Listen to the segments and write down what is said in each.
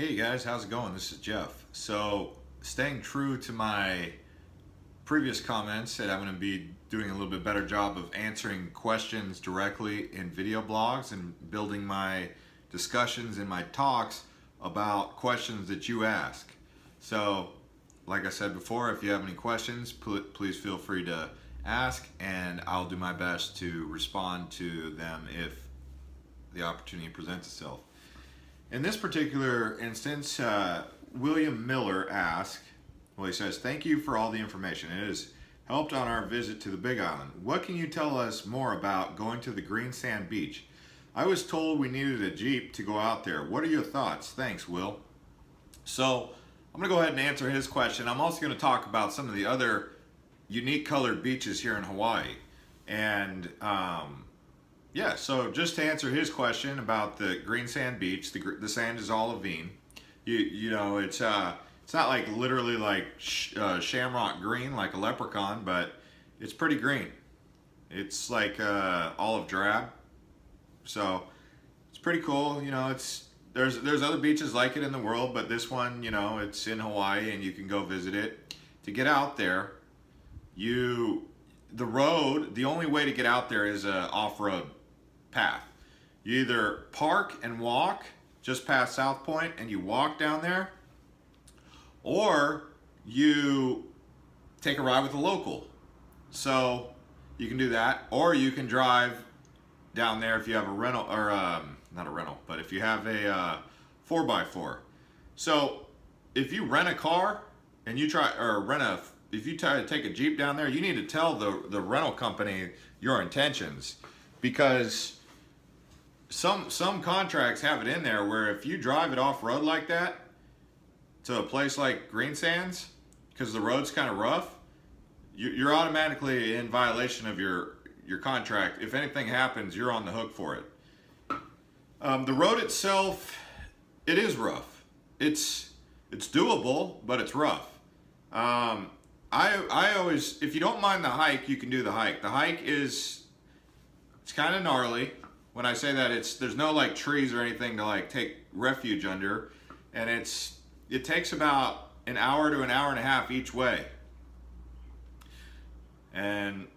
Hey guys, how's it going? This is Jeff. So, staying true to my previous comments that I'm going to be doing a little bit better job of answering questions directly in video blogs and building my discussions and my talks about questions that you ask. So, like I said before, if you have any questions, please feel free to ask and I'll do my best to respond to them if the opportunity presents itself. In this particular instance, William Miller asked, he says, "Thank you for all the information. It has helped on our visit to the Big Island. What can you tell us more about going to the green sand beach? I was told we needed a Jeep to go out there. What are your thoughts? Thanks, Will." So I'm going to go ahead and answer his question. I'm also going to talk about some of the other unique colored beaches here in Hawaii. And yeah, so just to answer his question about the green sand beach, the sand is all olivine. You know, it's not like literally like shamrock green like a leprechaun, but it's pretty green. It's like olive drab, so it's pretty cool. You know, there's other beaches like it in the world, but this one, you know, it's in Hawaii and you can go visit it. To get out there, the only way to get out there is a off-road path. You either park and walk just past South Point and you walk down there, or you take a ride with a local. So you can do that, or you can drive down there if you have a rental, or not a rental, but if you have a 4x4. So if you rent a car and you try, or if you try to take a Jeep down there, you need to tell the rental company your intentions, because some contracts have it in there where if you drive it off-road like that to a place like Green Sands, because the road's kind of rough, you're automatically in violation of your contract. If anything happens, you're on the hook for it. The road itself, it is rough. It's doable, but it's rough. I always, if you don't mind the hike, you can do the hike. The hike it's kind of gnarly. When I say that, there's no like trees or anything to like take refuge under, and it takes about an hour to an hour and a half each way. And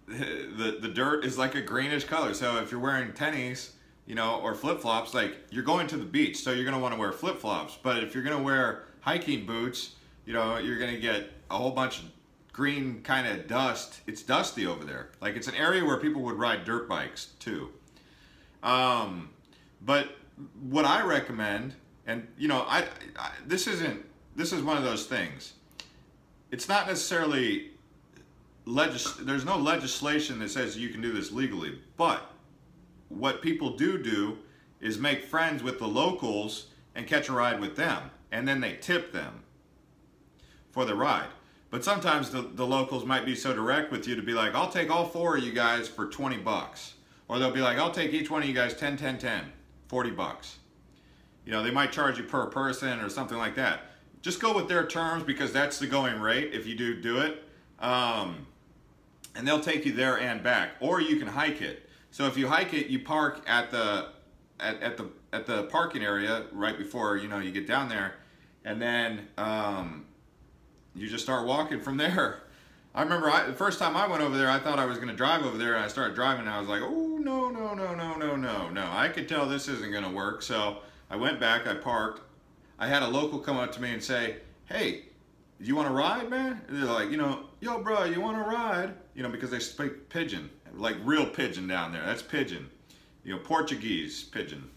the dirt is like a greenish color, so if you're wearing tennies, you know, or flip-flops, like you're going to the beach, so you're going to want to wear flip-flops. But if you're going to wear hiking boots, you know, you're going to get a whole bunch of green kind of dust. It's dusty over there. Like, it's an area where people would ride dirt bikes too. But what I recommend, and you know, this is one of those things. It's not necessarily there's no legislation that says you can do this legally, but what people do is make friends with the locals and catch a ride with them, and then they tip them for the ride. But sometimes the locals might be so direct with you to be like, "I'll take all 4 of you guys for 20 bucks." Or they'll be like, "I'll take each one of you guys 10, 10, 10, 40 bucks. You know, they might charge you per person or something like that. Just go with their terms, because that's the going rate if you do it. And they'll take you there and back. Or you can hike it. So if you hike it, you park at the parking area right before, you know, you get down there, and then you just start walking from there. I remember the first time I went over there, I thought I was going to drive over there, and I started driving, and I was like, "Oh, no. I could tell this isn't going to work." So I went back, I parked. I had a local come up to me and say, "Hey, do you want to ride, man?" And they're like, you know, "Yo, bro, you want to ride?" You know, because they speak pidgin, like real pidgin down there. That's pidgin. You know, Portuguese pidgin.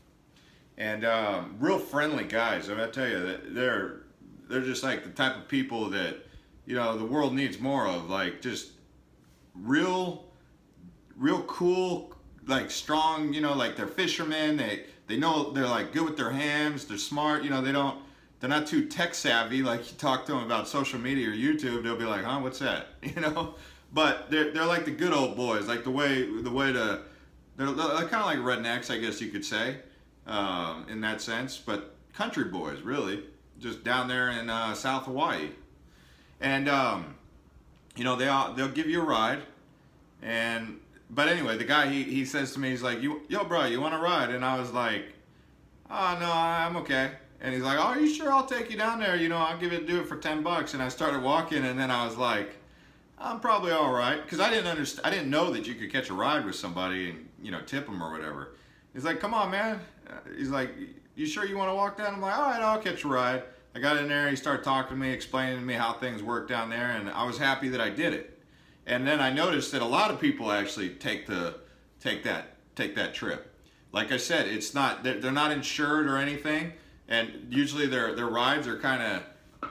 And real friendly guys. I tell you, they're just like the type of people that, you know, the world needs more of. Like, just real cool, like strong, you know, like they're fishermen. They know, they're like good with their hands. They're smart, you know, they're not too tech savvy. Like, you talk to them about social media or YouTube, they'll be like, "Huh, what's that?" You know, but they're like the good old boys, like they're kind of like rednecks, I guess you could say, in that sense, but country boys, really, just down there in South Hawaii. And you know, they'll give you a ride. But anyway, the guy, he says to me, he's like, "Yo, bro, you want to ride?" And I was like, "Oh, no, I'm okay." And he's like, oh, are you sure? I'll take you down there. You know, I'll do it for 10 bucks. And I started walking, and then I was like, I'm probably all right. Because I didn't know that you could catch a ride with somebody and, you know, tip them or whatever. He's like, come on, man. He's like, you sure you want to walk down? I'm like, all right, I'll catch a ride. I got in there, he started talking to me, explaining to me how things work down there, and I was happy that I did it. And then I noticed that a lot of people actually take that trip. Like I said, it's not, they're not insured or anything. And usually their rides are kind of,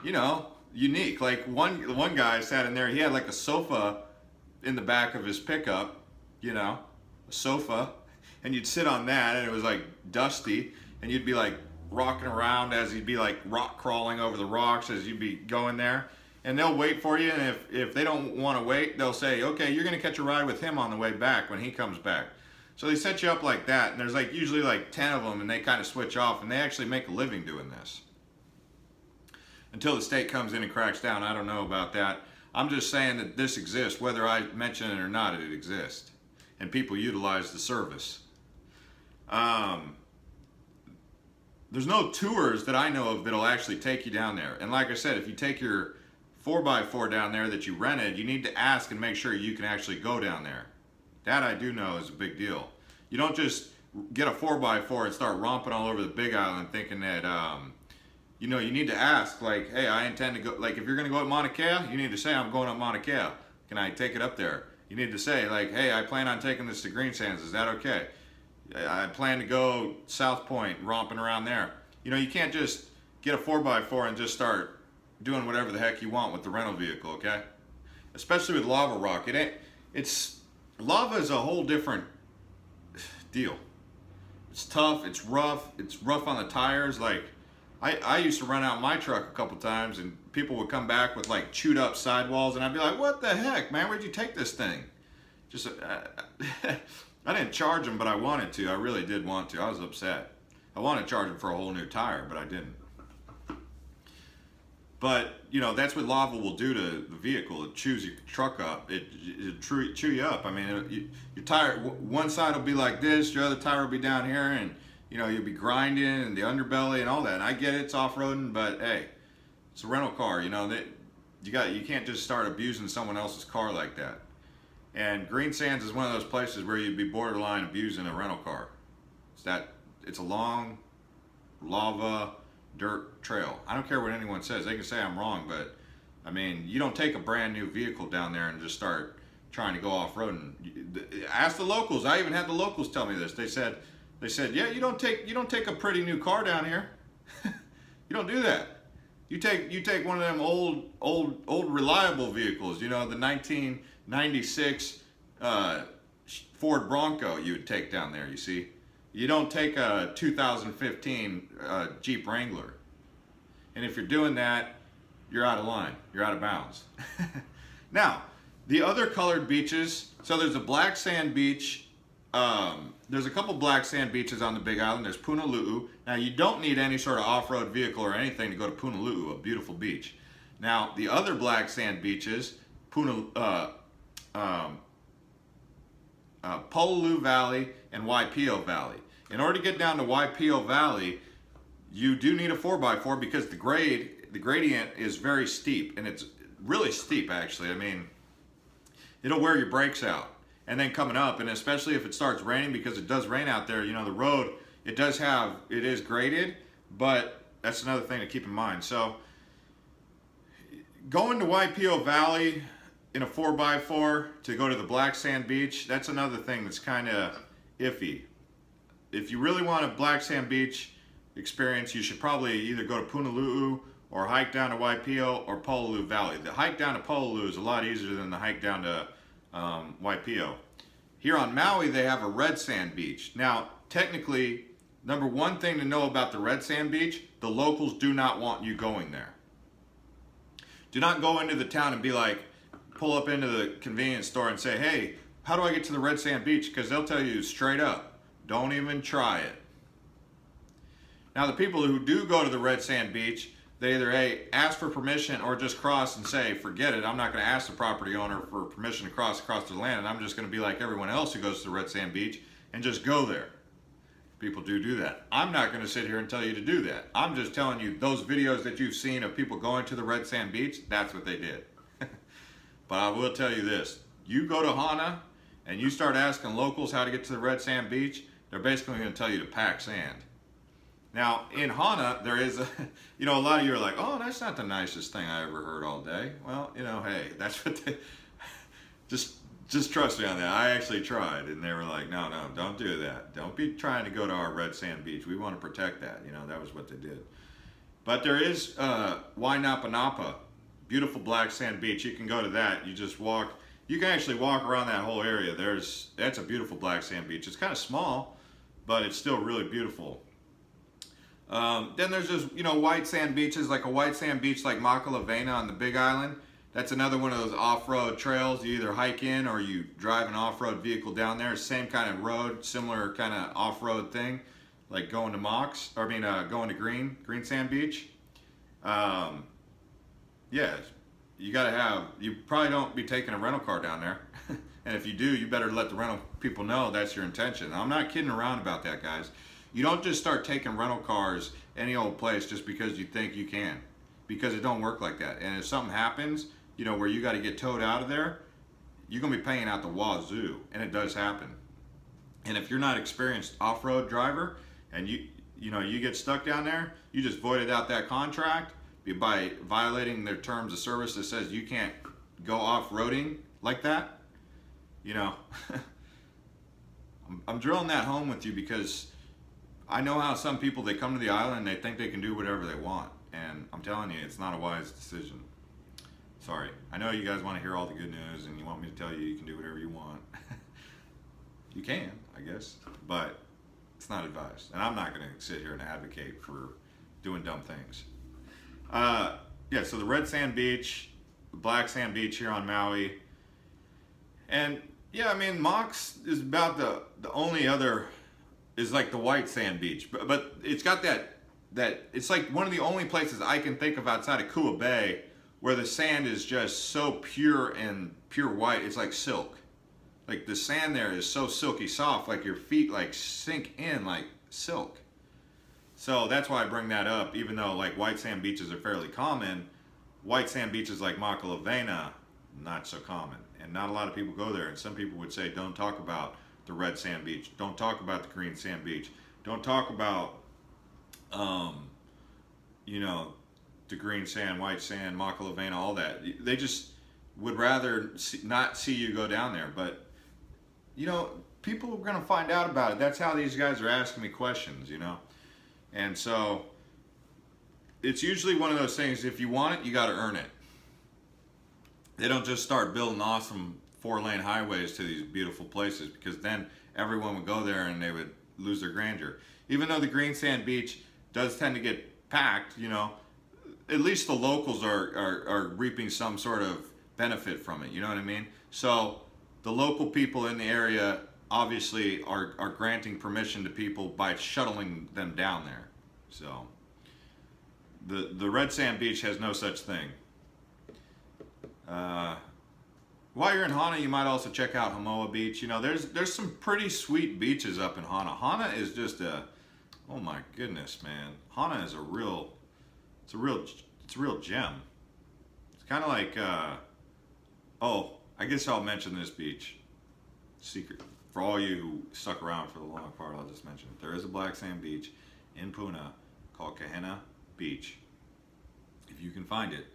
you know, unique. Like one guy sat in there, he had like a sofa in the back of his pickup, you know, a sofa, and you'd sit on that, and it was like dusty, and you'd be like rocking around as he'd be like rock crawling over the rocks as you'd be going there. And they'll wait for you, and if they don't want to wait, they'll say, okay, you're going to catch a ride with him on the way back when he comes back. So they set you up like that, and there's like usually like 10 of them, and they kind of switch off, and they actually make a living doing this. Until the state comes in and cracks down, I don't know about that. I'm just saying that this exists, whether I mention it or not, it exists. And people utilize the service. There's no tours that I know of that'll actually take you down there. And like I said, if you take your 4x4 down there that you rented, you need to ask and make sure you can actually go down there. That I do know is a big deal. You don't just get a 4x4 and start romping all over the Big Island thinking that, you know, you need to ask, like, hey, I intend to go, like, if you're going to go up Mauna Kea, you need to say, I'm going up Mauna Kea. Can I take it up there? You need to say, like, hey, I plan on taking this to Green Sands. Is that okay? I plan to go South Point, romping around there. You know, you can't just get a 4x4 and just start doing whatever the heck you want with the rental vehicle, okay? Especially with lava rock. Lava is a whole different deal. It's tough, it's rough on the tires. Like, I used to run out my truck a couple times, and people would come back with like chewed up sidewalls, and I'd be like, what the heck, man, where'd you take this thing? Just, I didn't charge them, but I wanted to. I really did want to. I was upset. I wanted to charge them for a whole new tire, but I didn't. But, you know, that's what lava will do to the vehicle. It chews your truck up. It chew you up. I mean, your tire, one side will be like this, your other tire will be down here, and, you know, you'll be grinding and the underbelly and all that. And I get it, it's off-roading, but hey, it's a rental car, you know. You can't just start abusing someone else's car like that. And Green Sands is one of those places where you'd be borderline abusing a rental car. It's a long lava dirt trail. I don't care what anyone says. They can say I'm wrong, but I mean, you don't take a brand new vehicle down there and just start trying to go off-roading. Ask the locals. I even had the locals tell me this. They said, yeah, you don't take a pretty new car down here. You don't do that. You take one of them old reliable vehicles. You know, the 1996 Ford Bronco you would take down there. You see. You don't take a 2015 Jeep Wrangler. And if you're doing that, you're out of line. You're out of bounds. Now, the other colored beaches, so there's a black sand beach. There's a couple black sand beaches on the Big Island. There's Punalu'u. Now, you don't need any sort of off-road vehicle or anything to go to Punalu'u, a beautiful beach. Now, the other black sand beaches, Pololu Valley and Waipio Valley. In order to get down to Waipio Valley, you do need a 4x4 because the gradient is very steep, and it's really steep actually. I mean, it'll wear your brakes out. And then coming up, and especially if it starts raining, because it does rain out there, you know, the road, it is graded, but that's another thing to keep in mind. So going to Waipio Valley in a 4x4 to go to the black sand beach, that's another thing that's kind of iffy. If you really want a black sand beach experience, you should probably either go to Punalu'u or hike down to Waipio or Pololu Valley. The hike down to Pololu is a lot easier than the hike down to Waipio. Here on Maui, they have a red sand beach. Now, technically, number one thing to know about the red sand beach, the locals do not want you going there. Do not go into the town and be like, pull up into the convenience store and say, hey, how do I get to the red sand beach? Because they'll tell you straight up, don't even try it. Now, the people who do go to the red sand beach, they either ask for permission or just cross and say, forget it, I'm not going to ask the property owner for permission to cross the land, and I'm just going to be like everyone else who goes to the red sand beach and just go there. People do that. I'm not going to sit here and tell you to do that. I'm just telling you those videos that you've seen of people going to the red sand beach, that's what they did. But I will tell you this, you go to Hana and you start asking locals how to get to the red sand beach, they're basically going to tell you to pack sand. Now in Hana, there is a, you know, a lot of you are like, oh, that's not the nicest thing I ever heard all day. Well, you know, hey, that's what they, just trust me on that. I actually tried and they were like, no, don't do that. Don't be trying to go to our red sand beach. We want to protect that. You know, that was what they did. But there is Wainapa Napa, beautiful black sand beach. You can go to that. You just walk. You can actually walk around that whole area. That's a beautiful black sand beach. It's kind of small, but it's still really beautiful. Then there's just, you know, white sand beaches, like a white sand beach like Makalavena on the Big Island. That's another one of those off-road trails. You either hike in or you drive an off-road vehicle down there. Same kind of road, similar kind of off-road thing, like going to going to Green Sand Beach. Yeah, you probably don't be taking a rental car down there. And if you do, you better let the rental people know that's your intention. I'm not kidding around about that, guys. You don't just start taking rental cars any old place just because you think you can, because it don't work like that. And if something happens, you know, where you got to get towed out of there, you're going to be paying out the wazoo, and it does happen. And if you're not experienced off-road driver and you know, you get stuck down there, you just voided out that contract by violating their terms of service that says you can't go off-roading like that. You know, I'm drilling that home with you because I know how some people, they come to the island and they think they can do whatever they want. And I'm telling you, it's not a wise decision. Sorry. I know you guys want to hear all the good news and you want me to tell you you can do whatever you want. You can, I guess, but it's not advised. And I'm not going to sit here and advocate for doing dumb things. Yeah, so the red sand beach, the black sand beach here on Maui. And yeah, I mean, Mox is about the only other, is like the white sand beach. But it's got that it's like one of the only places I can think of outside of Kua Bay where the sand is just so pure and pure white. It's like silk. Like the sand there is so silky soft, like your feet like sink in like silk. So that's why I bring that up, even though like white sand beaches are fairly common. White sand beaches like Makalavena, not so common. And not a lot of people go there. And some people would say, don't talk about the red sand beach. Don't talk about the green sand beach. Don't talk about, you know, the green sand, white sand, Makalavena, all that. They just would rather not see you go down there. But, you know, people are going to find out about it. That's how these guys are asking me questions, you know. And so it's usually one of those things, if you want it, you got to earn it. They don't just start building awesome 4-lane highways to these beautiful places, because then everyone would go there and they would lose their grandeur. Even though the green sand beach does tend to get packed, you know, at least the locals are reaping some sort of benefit from it, you know what I mean? So the local people in the area obviously are granting permission to people by shuttling them down there. So the red sand beach has no such thing. While you're in Hana, you might also check out Hamoa Beach. You know, there's some pretty sweet beaches up in Hana. Hana is just oh my goodness, man. Hana is a real gem. It's kind of like, oh, I guess I'll mention this beach. Secret. For all you who stuck around for the long part, I'll just mention it. There is a black sand beach in Puna called Kahena Beach. If you can find it,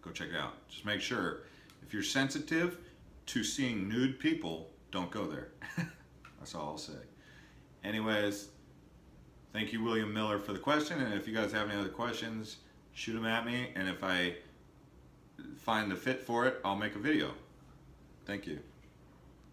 go check it out. Just make sure, if you're sensitive to seeing nude people, don't go there. That's all I'll say. Anyways, thank you, William Miller, for the question. And if you guys have any other questions, shoot them at me. And if I find the fit for it, I'll make a video. Thank you.